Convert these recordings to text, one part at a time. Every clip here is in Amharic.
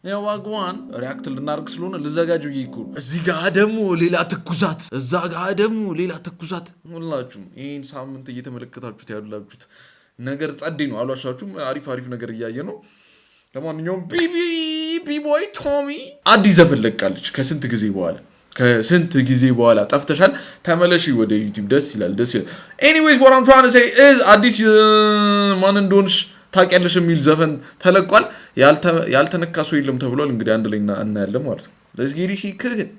ያው ዋግዋን ሪአክት ልናርግ ስለሆነ ልዘጋጅ ይይኩ እዚህ ጋር ደግሞ ሌላ ትኩሳት እዛ ጋር ደግሞ ሌላ ትኩሳት ሁላችሁም ይሄን ሳምንት እየተመለከታችሁት ያላችሁት ነገር ጸዴ ነው አሏሻችሁም አሪፍ ነገር እያየ ነው ለማንኛውም ቢቦይ ቶሚ አዲስ ዘፈን ለቃለች ከስንት ጊዜ በኋላ ጠፍተሻል ተመለሺ ወደ ዩቲዩብ ደስ ይላል anyways what I'm trying to say is አዲስ ማን እንደሆንሽ ታውቂያለሽ የሚል ዘፈን ተለቋል ያልተነካ ሰው የለም ተብሏል እንግዲህ አንድ ላይ እናያለን ማለት ነው let's get it cooking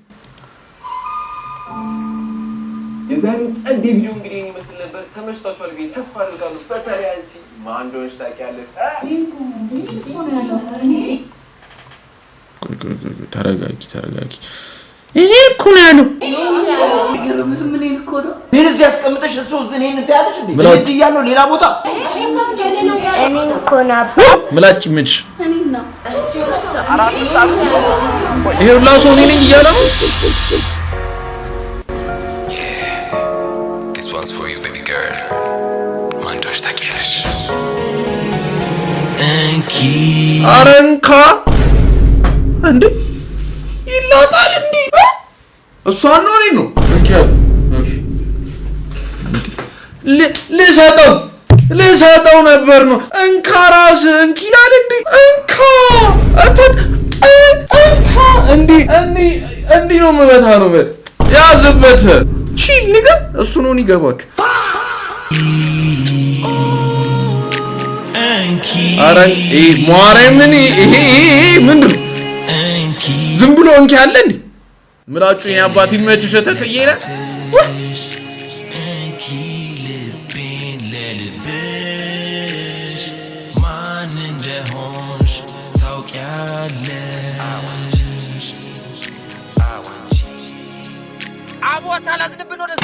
የዛሬው ጸዴ ቪዲዮ እንግዲህ ይመስል ነበር ተመችቷችኋል ብዬ ተስፋ አደርጋለሁ በተለይ አንቺ ማን እንደሆንሽ ታውቂያለሽ ተረጋጊ እኔ እኮ ነው ያለው ምን እኮ ነው ምን ያስቀምጠሽ እሱ እኔን እንታያለሽ እንዴ ምን ይያለው ሌላ ቦታ እኔ እኮ ነው ምላጭ ምንጭ እኔ ነው ይሄው ላሶ እኔን ይያለው This one's for you baby girl ማንዶሽ ታውቂያለሽ አረንካ እንዴ ይላጣል እንዴ እሷ ነው እንከል ልሰጠው ነበር ነው እንካራስ እንኪላል እንዴ እንካ እንዴ ነው መበታ ነው ያዝበት ቺል ንገ እሱ ነው ይገባክ አረን ማረምን ይሄ ምንድን ዝም ብሎ እንኪ አለ እንዴ ምላጩ የኔ አባት ይመችሽ ተከየለ ማን እንደሆንሽ ታውቂያለሽ አቦታ ላዝንብን ወደዛ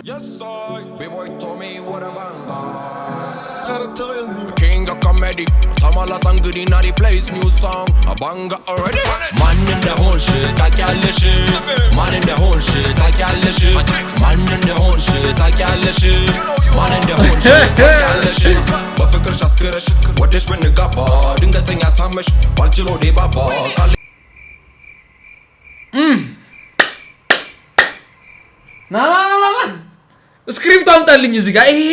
Yes sir B-boy told me what a banga King of comedy Tamala sangri nari plays new song A banga already Man in the whole shit takyalesh Man in the whole shit takyalesh Man in the whole shit takyalesh Man in the whole shit takyalesh በፍቅርሽ አስክረሽ ወደሽ ብንጋባ ድንገተኛ ታመሽ ባልችሎ ዴባባ ና ስክሪፕት አምጣልኝ እዚህ ጋር ይሄ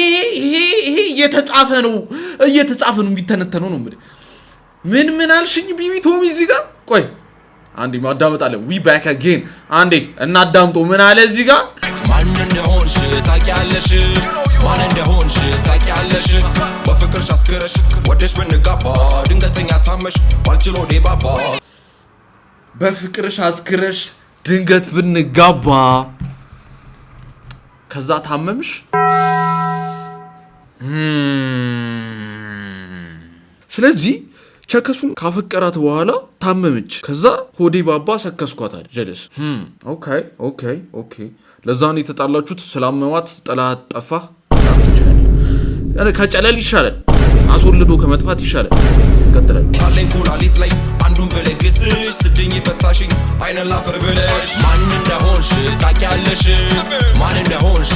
እየተጻፈ ነው የሚተነተነው ነው ምን አልሽኝ ቢቢ ቶሚ እዚህ ጋር ቆይ አንዴ ማዳመጣለ we back again አንዴ እናዳምጦ ምን አለ እዚህ ጋር ማን እንደሆንሽ ታውቂያለሽ በፍቅርሽ አስክረሽ ወደሽ ብንጋባ ድንገተኛ ታመሽ ባልችሎ ዴባባ በፍቅርሽ አስክረሽ ድንገት ብንጋባ ከዛ ታመምሽ ስለዚህ ቸከሱን ካፈቀራት በኋላ ታመመች ከዛ ሆዴ ባባ ሰከስኳታል ጀለስ ኦኬ ለዛ ነው የተጣላችሁት ስላመማት ጥላት ጠፋ ከጨለል ይሻላል አስወልዶ ከመጥፋት ይሻላል ቀጥላል አለኝ ኩላሊት ላይ አንዱን በለግስሽ ስድኝ ፈታሽኝ አይነ ላፈር ብለሽ ማን እንደሆንሽ ታውቂያለሽ ማን እንደሆንሽ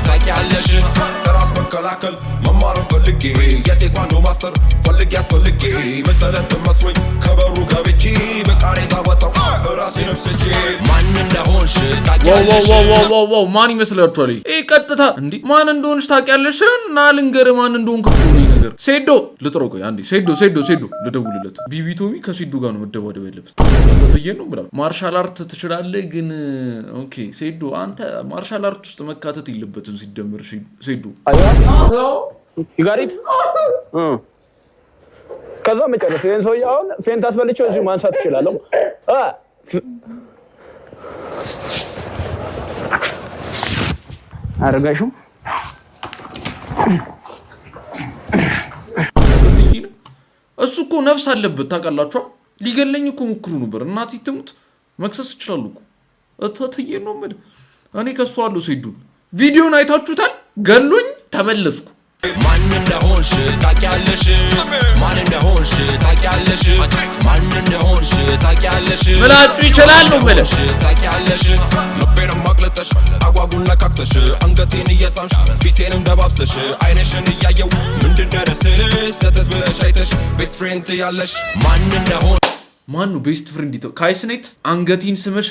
ታውቂያለሽ ራስ መከላከል መማርን ፈልጌ የቴኳንዶ ማስተር ፈልጌ ያስፈልጌ መሰረት መስሎኝ ከበሩ ገብቼ በቃሬዛ ወጣው ራሴንም ስቼ ማን እንደሆንሽ ታውቂያለሽ ዋው ማን ይመስላችኋል ይሄ ቀጥታ እንዴ ማን እንደሆንሽ ታውቂያለሽ እና ልንገር ማን እንደሆንኩ ነገር ሴዶ ልጥሮቆ አንዴ ሴዶ ልደውልለት ቢቢቶሚ ከሴዶ ጋር ነው መደባደብ ያለበት ተተየን ነው ብላ ማርሻል አርት ትችላለህ ግን ኦኬ ሴዶ አንተ ማርሻል አርት ውስጥ መካተት የለበትም ሲደምር ሴዶ ይጋሪት ከዛ መጨረሻ ይሄን ሰው ያውን ፌንት አስበልቼው እዚህ ማንሳት ይችላል አረጋሹ እሱ እኮ ነፍስ አለበት ታውቃላችሁ ሊገለኝ እኮ ሞክሩ ነበር እናቴ ትሙት መክሰስ ይችላል እኮ እተተየ ነው ማለት እኔ ከሱ አለው ሴዱ ቪዲዮን አይታችሁታል ገሎኝ ተመለስኩ ማን እንደሆንሽ ታውቂያለሽ ማን እንደሆንሽ ታውቂያለሽ ማን እንደሆንሽ ታውቂያለሽ ምላጩ ይችላል ነው ማለት ታውቂያለሽ ልቤን ማቅለጥሽ አጓጉን ለካክተሽ አንገቴን እየሳምሽ ፊቴን እንደባብሰሽ አይነሽን እያየው ምንድነው ደስልሽ ሰተት ብለሽ አይተሽ ቤስት ፍሬንድ ያለሽ ማን እንደሆን ማን ነው ቤስት ፍሬንድ ይተው ካይስኔት አንገቴን ስመሽ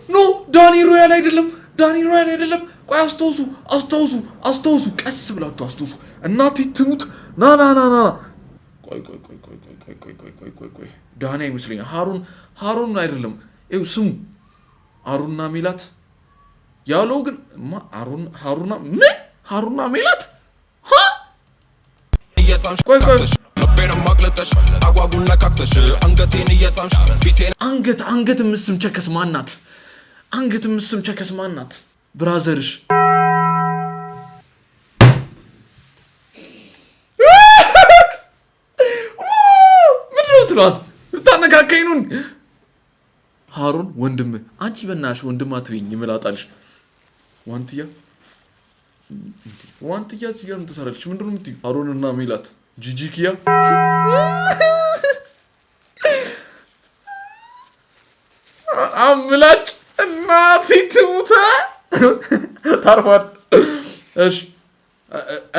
ኖ ዳኒ ሮያል አይደለም ቆይ አስተውሱ ቀስ ብላችሁ አስተውሱ እናቴ ትሙት ና ቆይ ዳኒ አይመስለኝም ሃሩን አይደለም ይኸው ስሙ ሃሩና ሜላት ያለው ግን ሃሩና ሜላት ቆይ ልቤን ማቅለጥሽ አጓጉን ለካክተሽ አንገቴን እየሳምሽ ፊቴን አንገት ምስም ቸከስ ማናት ብራዘርሽ ምንድነው ትሏት ታነካከኝ ነው ሃሩን ወንድም አንቺ በእናትሽ ወንድም አትበይኝ ይመላጣልሽ ዋንትያ እዚያ ነው ተሰራልሽ ምንድነው የምትይው ሃሩንና ሜላት ጂጂኪያ አምላጭ እናቴ ትሙታ ታርፋል እሺ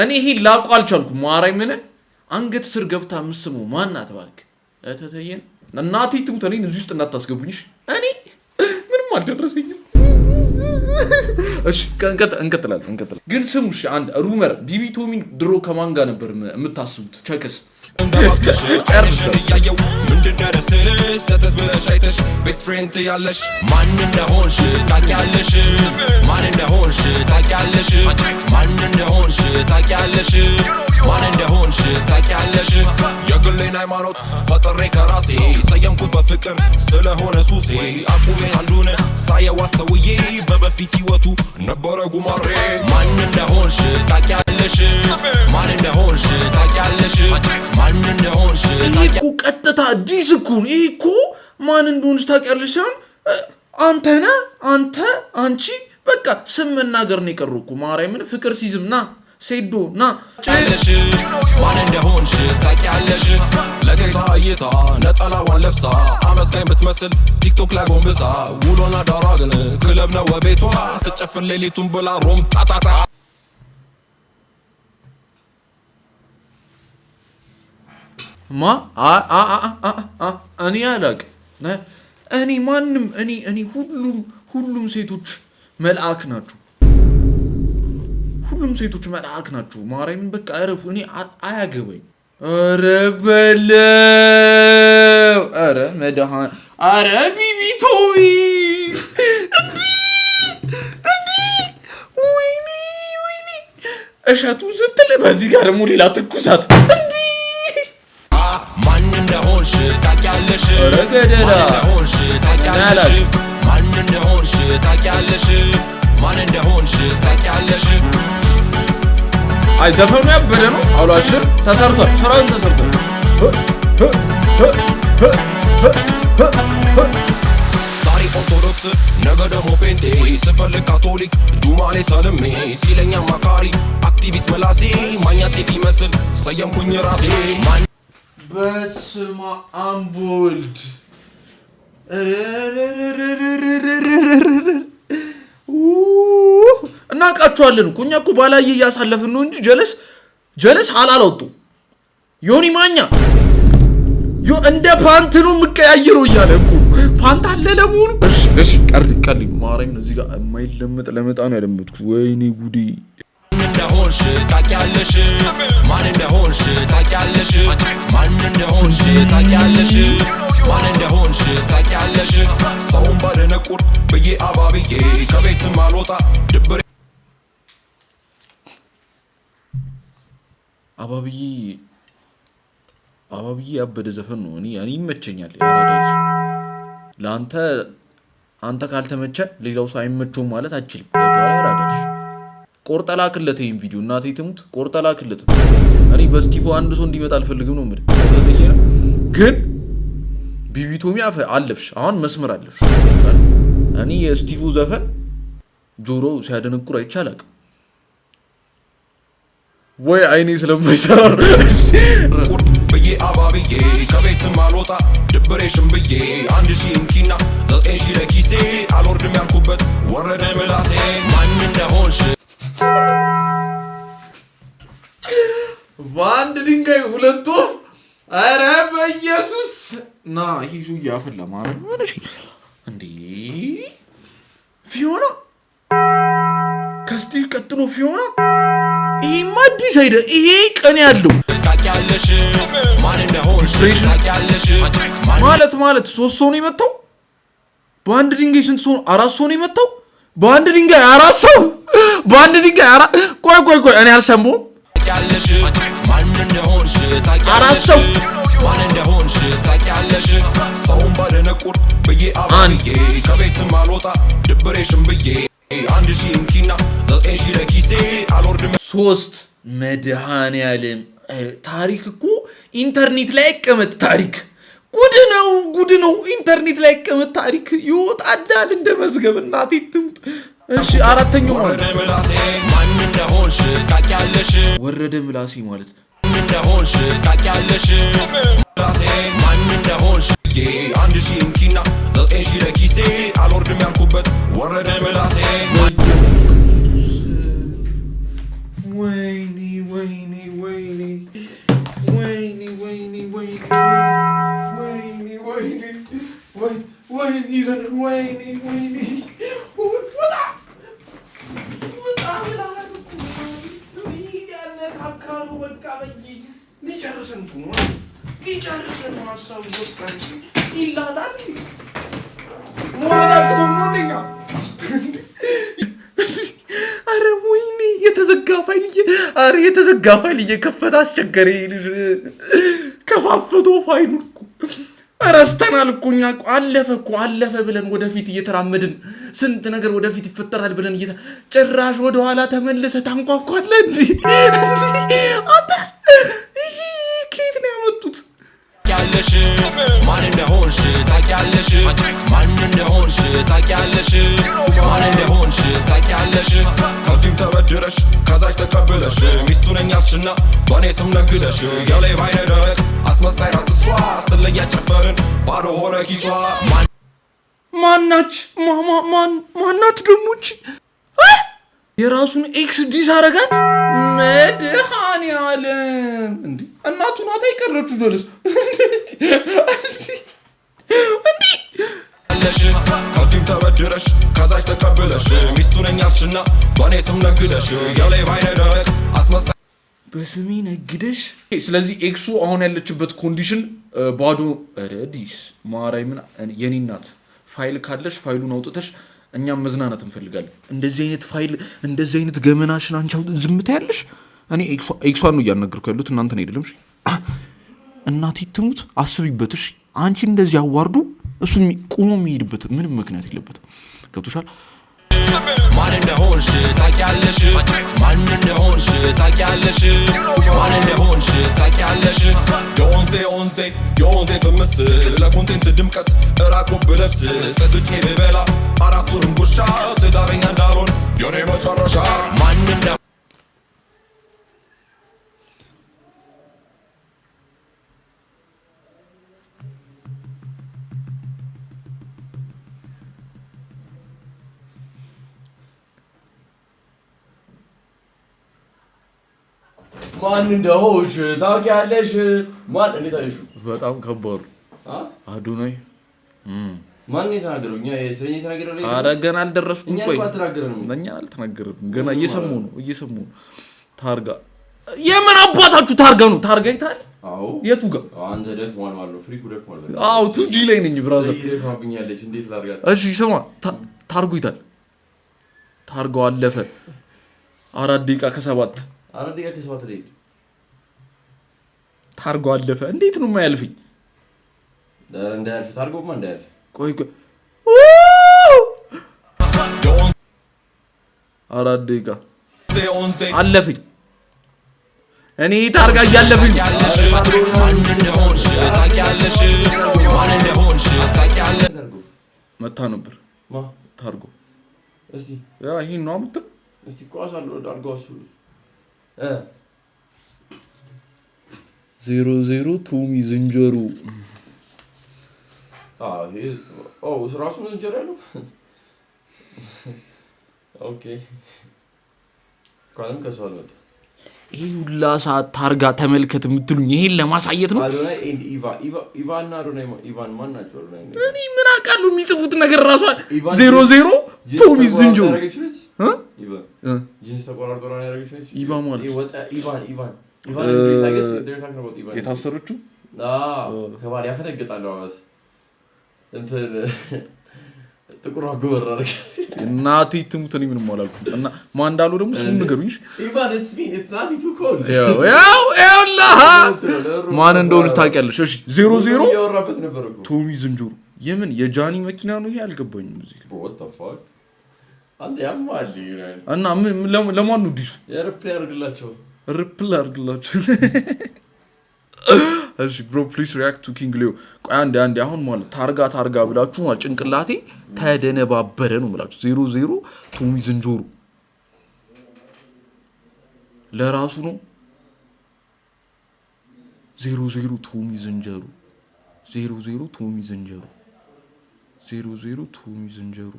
እኔ ይሄ ላውቀው አልቻልኩም ማርያምን አንገት ስር ገብታ ምስሙ ማናት ባልክ እተተየን እናቴ ትሙታ እኔን እዚህ ውስጥ እንዳታስገቡኝሽ እኔ ምንም አልደረሰኝም እሺ እንቀጥላለን ግን ስሙሽ አንድ ሩመር ቢቢ ቶሚን ድሮ ከማን ጋር ነበር የምታስቡት ቸከስ እንደባብሰሽ አይነሽን እያየው ምንድነው ደስልሽ ሰተት ብለሽ አይተሽ ቤስት ፍሬንድ ያለሽ ማን እንደሆንሽ ታውቂያለሽ ማን እንደሆንሽ ታውቂያለሽ ማን እንደሆንሽ ታውቂያለሽ ማን እንደሆንሽ ታውቂያለሽ የግሌን ሃይማኖት ፈጥሬ ከራሴ ሰየምኩት በፍቅር ስለሆነ ሱሴ አቁሜ አንዱን ሳየው አስተውዬ በበፊት ህይወቱ ነበረ ጉማሬ ማን እንደሆንሽ ታውቂያለሽ ማን እንደሆንሽ ታውቂያለሽ ማን እንደሆንሽ ታውቂያለሽ ቀጥታ ዲስኩን ይሄኮ ማን እንደሆንሽ ታውቂያለሽ አንቺ በቃ ስም መናገር ነው የቀረውኩ ማርያምን ፍቅር ሲዝምና ሴዶ ና ታውቂያለሽ ማን እንደሆንሽ ታውቂያለሽ ለጌታ እይታ ነጠላዋን ለብሳ አመስጋኝ ብትመስል ቲክቶክ ላይ ጎንብሳ ውሎና ዳሯ ግን ክለብ ነው ቤቷ ስጨፍር ሌሊቱን ብላ ሮም ጣጣጣ እኔ አላቅም እኔ ማንም እኔ ሁሉም ሴቶች መልአክ ናቸው ማርያምን በቃ አረፉ እኔ አያገበኝ ኧረ በለው ኧረ መድኃኒዓለም ኧረ ቢቢ ቶሚ ወይኔ እሸቱ ስትል በዚህ ጋር ደግሞ ሌላ ትኩሳት ማን እንደሆንሽ ታውቂያለሽ ኧረ ገደላ ማን እንደሆንሽ ታውቂያለሽ ማን እንደሆንሽ ታውቂያለሽ አይ ዘፈኑ ያበደ ነው አውላሽር ተሰርቷል ስራውን ተሰርቷል ዛሬ ኦርቶዶክስ ነገ ደግሞ ጴንጤ ስፈልግ ካቶሊክ ዱማሌ ሰልሜ ሲለኛ ማካሪ አክቲቪስት መላሴ ማኛ ጤፍ ይመስል ሰየምኩኝ ራሴ በስመ አብ ወልድ እናውቃቸዋለን እኮ እኛ እኮ ባላየ እያሳለፍን ነው እንጂ ጀለስ አላወጡ ዮኒ ማኛ እንደ ፓንት ነው የምቀያየረው እያለ እኮ ፓንት አለ ለመሆኑ እሺ ቀርሊ ማረኝ እዚህ ጋር የማይለመጥ ለመጣ ነው ያለመጥኩት ወይኔ ጉዴ እንደሆንሽ ታውቂያለሽ ማን እንደሆንሽ ታውቂያለሽ ማን እንደሆንሽ ታውቂያለሽ ማን እንደሆንሽ ታውቂያለሽ ሰውን ባደነቁር ብዬ አባብዬ ከቤትም አልወጣ ድብሬ አባብዬ ያበደ ዘፈን ነው እኔ ይመቸኛል ያራዳልሽ አንተ ካልተመቸ ሌላው ሰው አይመቸውም ማለት አትችልም ያራዳልሽ ቆርጠላክለት ይሄን ቪዲዮ እናቴ ትሙት ቆርጠላክለት እኔ በስቲፎ አንድ ሰው እንዲመጣ አልፈልግም ነው ማለት ግን ቢቢ ቶሚ አለፍሽ አሁን መስመር አለፍሽ እኔ የስቲፎ ዘፈን ጆሮ ሲያደነቁር አይቻላቅ ወይ አይኔ ስለማይሰራ ቁርጥ ብዬ አባብዬ ከቤትም አልወጣ ድብሬሽም ብዬ 1000 እንኪና 9000 ለኪሴ አልወርድም ያልኩበት ወረደ ምላሴ ማን እንደሆንሽ በአንድ ድንጋይ ሁለት ወፍ ኧረ በኢየሱስ ና ሂዙ እያፈላ ማለት ምን እሺ እንዴ ፊዮና ከስቲቭ ቀጥሎ ፊዮና ይሄ ማዲስ አይደ ይሄ ቀን ያለው ታውቂያለሽ ማን እንደሆንሽ ታውቂያለሽ ማለት 3 ሰው ነው የመጣው በአንድ ድንጋይ ስንት ሰው 4 ሰው ነው የመጣው በአንድ ድንጋይ 4 ሰው በአንድ ድንጋይ 4 ቆይ እኔ አልሰማሁም ታውቂያለሽ ማን እንደሆንሽ ታውቂያለሽ ማን እንደሆንሽ ታውቂያለሽ ሰውን ባደነቁር ብዬ አባብዬ ከቤትም አልወጣ ድብሬሽም ብዬ 1000 እንኪና 9000 ለኪሴ አልወርድም 3 መድኃኔዓለም ታሪክ እኮ ኢንተርኔት ላይ አይቀመጥ ታሪክ ጉድ ነው ኢንተርኔት ላይ አይቀመጥ ታሪክ ይወጣዳል እንደ መዝገብ እናቴ ትምጥ እሺ አራተኛው ወረደ ምላሴ ማን እንደሆንሽ ታውቂያለሽ ወረደ ምላሴ ማለት ማን እንደሆንሽ ታውቂያለሽ ምላሴ ማን እንደሆንሽ 1000 እንኪና 9000 ለኪሴ አልወርድም ያልኩበት ወረደ ምላሴ የተዘጋ ፋይል እየከፈተ አስቸገረ ከፋፈቶ ፋይሉን እኮ ረስተናል እኮ እኛ አለፈ ብለን ወደፊት እየተራመድን ስንት ነገር ወደፊት ይፈጠራል ብለን ጭራሽ ወደ ኋላ ተመለሰ ታንኳኳለህ እንዴ አንተ ከየት ነው ያመጡት ታውቂያለሽ ማን እንደሆንሽ ታውቂያለሽ ማን እንደሆንሽ ታውቂያለሽ ማን እንደሆንሽ ታውቂያለሽ ከዚህም ተበድረሽ ከዛች ተቀብለሽ ሚስቱ ነኝ ያልሽና በእኔ ስም ነግደሽ የላይ ባይነ ደረቅ አስመሳይ ናት እሷ ስለያ ጨፈርን ባዶ ሆነ ኪሷ ማናች ደሞች የራሱን ኤክስ ዲስ አረጋት መድኃኔዓለም እንዴ እናቱ ናት አይቀረችው ጀለስ እንዴ ከዚህም ተበድረሽ ከዛች ተቀብለሽ ሚስቱ ነኝ ያልሽና በእኔ ስም ነግደሽ የላይ ባይነ ደረቅ አስመሳይ በስሜ ነግደሽ ስለዚህ ኤክሱ አሁን ያለችበት ኮንዲሽን ባዶ ረዲስ ማራይምን የኔ እናት ፋይል ካለሽ ፋይሉን አውጥተሽ እኛም መዝናናት እንፈልጋለን እንደዚህ አይነት ፋይል እንደዚህ አይነት ገመናሽን አንቻው ዝምታ ያለሽ እኔ ኤክሷን ነው እያናገርኩ ያሉት እናንተን አይደለም እሺ እናቴ ትሙት አስቢበት እሺ አንቺ እንደዚህ አዋርዱ እሱን ቆሞ የሚሄድበት ምንም ምክንያት የለበትም ገብቶሻል ማን እንደሆንሽ ታውቂያለሽ ማን እንደሆንሽ ታውቂያለሽ ማን እንደሆንሽ ታውቂያለሽ የወንዜ ፍምስ ለኮንቴንት ድምቀት እራቆብ ብለብስ ሰጥቼ ብበላ አራቱንም ጉርሻ ትዳረኛ እንዳልሆን የኔ መጨረሻ ማን እንደሆንሽ ታውቂያለሽ ማን እንዴት አለሽ በጣም ከባድ አዱናይ ማን የተናገረው እኛ ስለኛ የተናገረው ላይ ኧረ ገና አልደረስኩም ቆይ እኛ አልተናገረንም ገና እየሰሙ ነው ታርጋ የምን አባታችሁ ታርጋ ነው ታርጋ ይታል አዎ የቱ ጋር አንተ ደክሟል ማለት ነው ፍሪኩ ደክሟል አዎ ቱጂ ላይ ነኝ ብራዘር ይደክማብኛለሽ እንዴት ላርጋት እሺ ስማ ታርጉ ይታል ታርጋው አለፈ 4 ደቂቃ ከ7 ላይ ታርጎ አለፈ እንዴት ነው የማያልፍኝ እንዳያልፍ ታርጎማ እንዳያልፍ ቆይ 4 ደቂቃ አለፈኝ እኔ ታርጋ እያለፍኝ መታ ነበር ታርጎ እስቲ ያ ይሄን ነው አምጥ እስቲ ኳስ አድርገው እሱ 0-0 ቶሚ ዝንጀሮ ይሄ ስራሱ ዝንጀሮ ያለው ኦኬ ቃልም ከሰው ነው ይሄ ሁላ ሰዓት ታርጋ ተመልከት የምትሉኝ ይሄን ለማሳየት ነው አዶናይ ኤንድ ኢቫን እና አዶናይ ኢቫን ማን ናቸው እኔ ምን አውቃለሁ የሚጽፉት ነገር ራሱ 0-0 ቶሚ ዝንጀሮ ኢቫን ጂንስ ተቆራርጦ ነው ያደረገችው ኢቫን ማለት ኢቫን እንግሊዝ I guess they're talking about ኢቫን የታሰረችው ከባል ያፈነግጣል አዋስ እንትን ጥቁር አጎበር አረክ እናቴ ትሙት እኔ ምንም አላልኩም እና ማን እንዳለው ደግሞ እሱን ንገሩኝ ኢቫን it's me it's not too cold ያው ማን እንደሆነ ታውቂያለሽ እሺ 0-0 ያወራበት ነበር እኮ ቶሚ ዝንጀሮ የምን የጃኒ መኪና ነው ይሄ አልገባኝም እዚህ what the fuck አንተ ያማል ይላል እና ለማን ነው ዲሱ ሪፕላይ አድርግላቸው እሺ bro please react to king leo ቆይ አንዴ አሁን ማለት ታርጋ ብላችሁ ማለት ጭንቅላቴ ተደነባበረ ነው ማለት 0-0 ቶሚ ዝንጀሮ ለራሱ ነው 0-0 ቶሚ ዝንጀሮ 0-0 ቶሚ ዝንጀሮ 0-0 ቶሚ ዝንጀሮ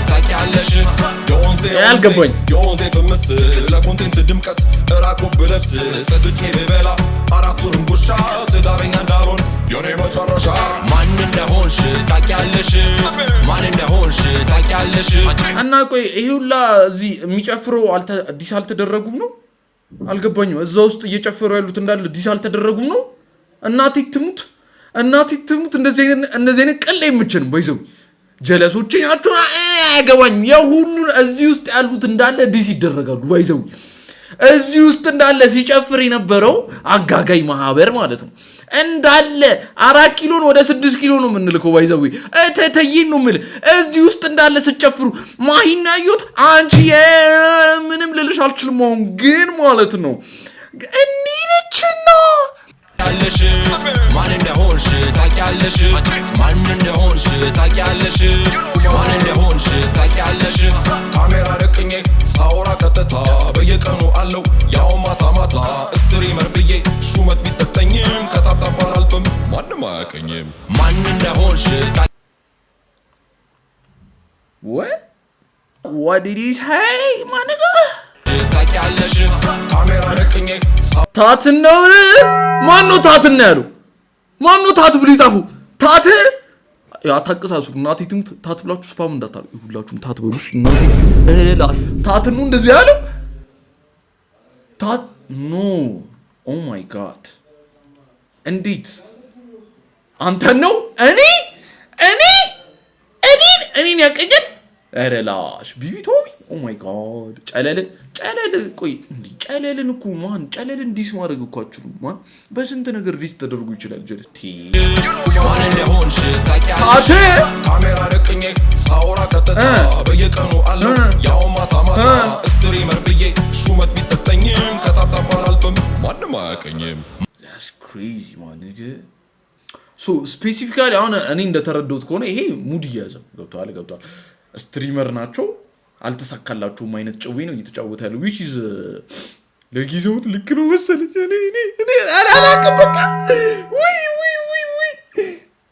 ታውቂያለሽ ያልገባኝ የወንዜ ፍምስ ለኮንቴንት ድምቀት እራቁብ ብለብስ ሰጥቼ ብበላ አራቱንም ጉርሻ ስጋበኛ እንዳልሆን የኔ መጨረሻ ማን እንደሆንሽ ታውቂያለሽ እና ቆይ ይሄ ሁላ እዚህ የሚጨፍረው ዲስ አልተደረጉም ነው አልገባኝም እዛ ውስጥ እየጨፈሩ ያሉት እንዳለ ዲስ አልተደረጉም ነው እናቴ ትሙት እንደዚህ አይነት ቀል አይመችንም ባይዘው ጀለሶች ናቸው አያገባኝ የሁሉ እዚህ ውስጥ ያሉት እንዳለ ዲስ ይደረጋሉ ባይዘው እዚህ ውስጥ እንዳለ ሲጨፍር የነበረው አጋጋይ ማህበር ማለት ነው እንዳለ 4 ኪሎን ወደ 6 ኪሎ ነው የምንልከው ባይዘው ተተይን ነው ማለት እዚህ ውስጥ እንዳለ ሲጨፍሩ ማሂናዩት አንቺ ምንም ልልሽ አልችልም አሁን ግን ማለት ነው እንዲልችና ማን እንደሆንሽ ታውቂያለሽ ካሜራ ደቅኜ ሳወራ ቀጥታ በየቀኑ አለው ያው ማታ ስትሪመር ብዬ ሹመት ቢሰጠኝም ከታብታባል አልፍም ማንም አያውቀኝም ማን እንደሆንሽ What did he say ማንጋ ታውቂያለሽ ካሜራ ደቅኜ ታት ነው ማነው ታት ነው ያለው ማነው ታት ብሎ ይጻፉ ታት ያታቀሳሱ እናቴ ትምት ታት ብላችሁ ስፓም እንዳታሉ ሁላችሁም ታት በሉሽ እናቴ እላ ታት ነው እንደዚህ ያለው ታት ኖ ኦ ማይ ጋድ እንዴት አንተ ነው እኔ ያቀጀን አረላሽ ቢቢቶሚ ኦ ማይ ጋድ ጨለልን ቆይ እንዴ ጨለልን እኮ ማን ጨለልን ዲስ ማድረግ እኮ አችሉም ማን በስንት ነገር ዲስ ተደርጎ ይችላል ጀለቲ ማን እንደሆንሽ ታውቂያለሽ ካሜራ ደቅኜ ሳወራ ቀጥታ በየቀኑ አለው ያው ማታ ስትሪመር ብዬ ሹመት ቢሰጠኝም ከታብታባል አልፍም ማንም አያውቀኝም that's crazy man so specifically አሁን እኔ እንደተረዳሁት ከሆነ ይሄ ሙድ ያዘ ገብቷል ስትሪመር ናቸው አልተሳካላችሁም አይነት ጨዌ ነው እየተጫወተ ያለው which is ለጊዜው ልክ ነው መሰለኝ እኔ አላውቅም በቃ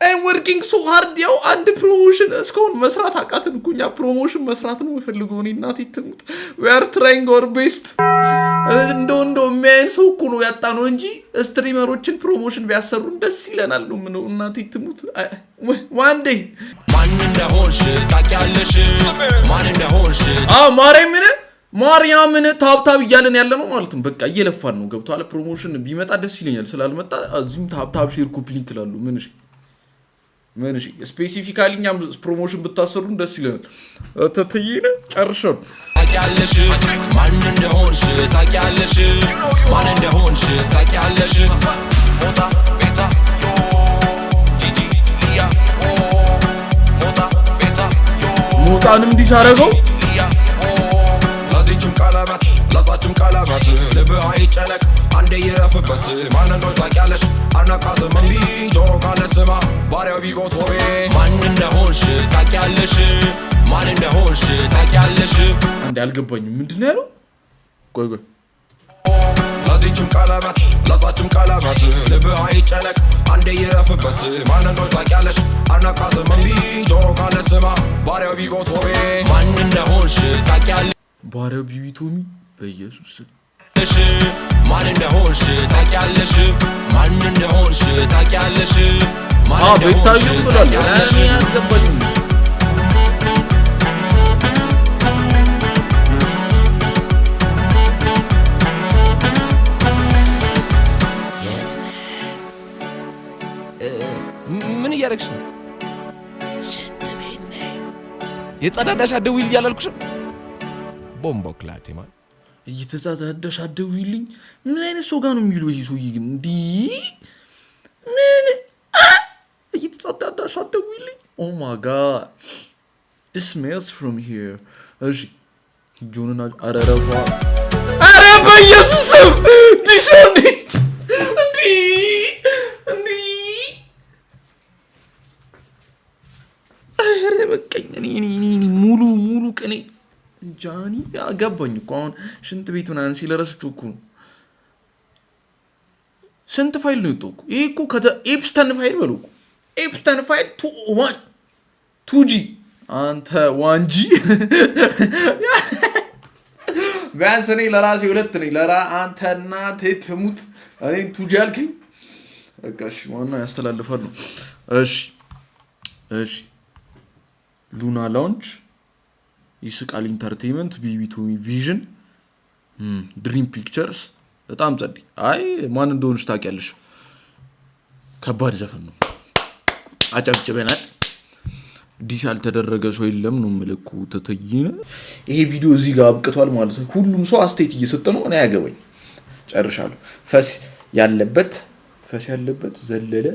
I'm working so hard ያው አንድ ፕሮሞሽን እስካሁን መስራት አቃተን እኮ እኛ ፕሮሞሽን መስራት ነው የፈልገው እኔ እናቴ ትሙት we are trying our best እንደው ምን ሰው እኮ ነው ያጣነው እንጂ ስትሪመሮችን ፕሮሞሽን ቢያሰሩን ደስ ይለናል ነው ምን እናቴ ትሙት one day ማን እንደሆንሽ ታውቂያለሽ ማን እንደሆንሽ ማርያምን ታብታብ እያለን ያለ ነው ማለት ነው በቃ እየለፋን ነው ገብቷል ፕሮሞሽን ቢመጣ ደስ ይለኛል ስላልመጣ እዚህም ታብታብ ሼር ኮፒ ሊንክ ላሉ ምን እሺ ስፔሲፊካሊኛ ፕሮሞሽን ብታሰሩን ደስ ይለናል ተተይነ ጨርሻለሁ ታውቂያለሽ ማን እንደሆንሽ ታውቂያለሽ ሞታ ቤታ ዮ ጂጂ ሊያ ሞታ ቤታ ዮ ሞታንም እንዲሳረገው ለዚችም ቀለበት ልብ አይጨነቅ አንዴ ይረፍበት ማን እንደሆነ ታውቂያለሽ አናቃትም እምቢ ጆሮ ካለ ስማ ባሪያው ቢቦቶቤ ማን እንደሆንሽ ታውቂያለሽ ማን እንደሆንሽ ታውቂያለሽ አንዴ አልገባኝም ምንድነው ያለው ቆይ ለዚህችም ቀለበት ለዛችም ቀለበት ልብህ አይጨነቅ አንዴ ይረፍበት ማን እንደሆነ ታውቂያለሽ አናቃትም እምቢ ጆሮ ካለ ስማ ባሪያው ቢቦቶቤ ማን እንደሆንሽ ታውቂያለሽ ባሪያው ቢቢቶሚ በኢየሱስ ማን እንደሆንሽ ታውቂያለሽ ማን እንደሆንሽ ታውቂያለሽ ማን እንደሆንሽ ታውቂያለሽ አልገባኝም ምን እያደረግሽ ነው? ሽንት ቤት ነኝ። የጸዳዳሽ አትደውይልኝ እያላልኩሽም ቦምቦ ክላቴ ማለት እየተጸዳዳሽ አትደውይልኝ ምን አይነት ሰው ጋር ነው የሚለው ይሄ ሰውዬ ግን እንዲህ ምን እየተጸዳዳሽ አትደውይልኝ ኦ ማይ ጋድ it smells from here እሺ ጆንና አረረፋ አረ በኢየሱስ ዲሶኒ ሙሉ ቀኔ ጃኒ አገባኝ እኮ አሁን ሽንት ቤት ምናምን ሲለረስችሁ እኮ ስንት ፋይል ነው የወጣው ይሄ እኮ ኤፕስተን ፋይል በሉ ኤፕስተን ፋይል 2G አንተ 1G ቢያንስ እኔ ለራሴ 2 ነኝ አንተና ትሙት እኔ 2G አልከኝ በቃ እሺ ዋናው ያስተላልፋል ነው እሺ ሉና ላውንጅ ይስቃል ኢንተርቴይንመንት ቢቢቶሚ ቪዥን ድሪም ፒክቸርስ በጣም ጸዲ አይ ማን እንደሆነሽ ታውቂያለሽ ከባድ ዘፈን ነው አጨብጭበናል ዲስ ያልተደረገ ሰው የለም ነው መልኩ ተተይነ ይሄ ቪዲዮ እዚህ ጋር አብቅቷል ማለት ነው ሁሉም ሰው አስተያየት እየሰጠ ነው እኔ ያገበኝ ጨርሻለሁ ፈስ ያለበት ዘለለ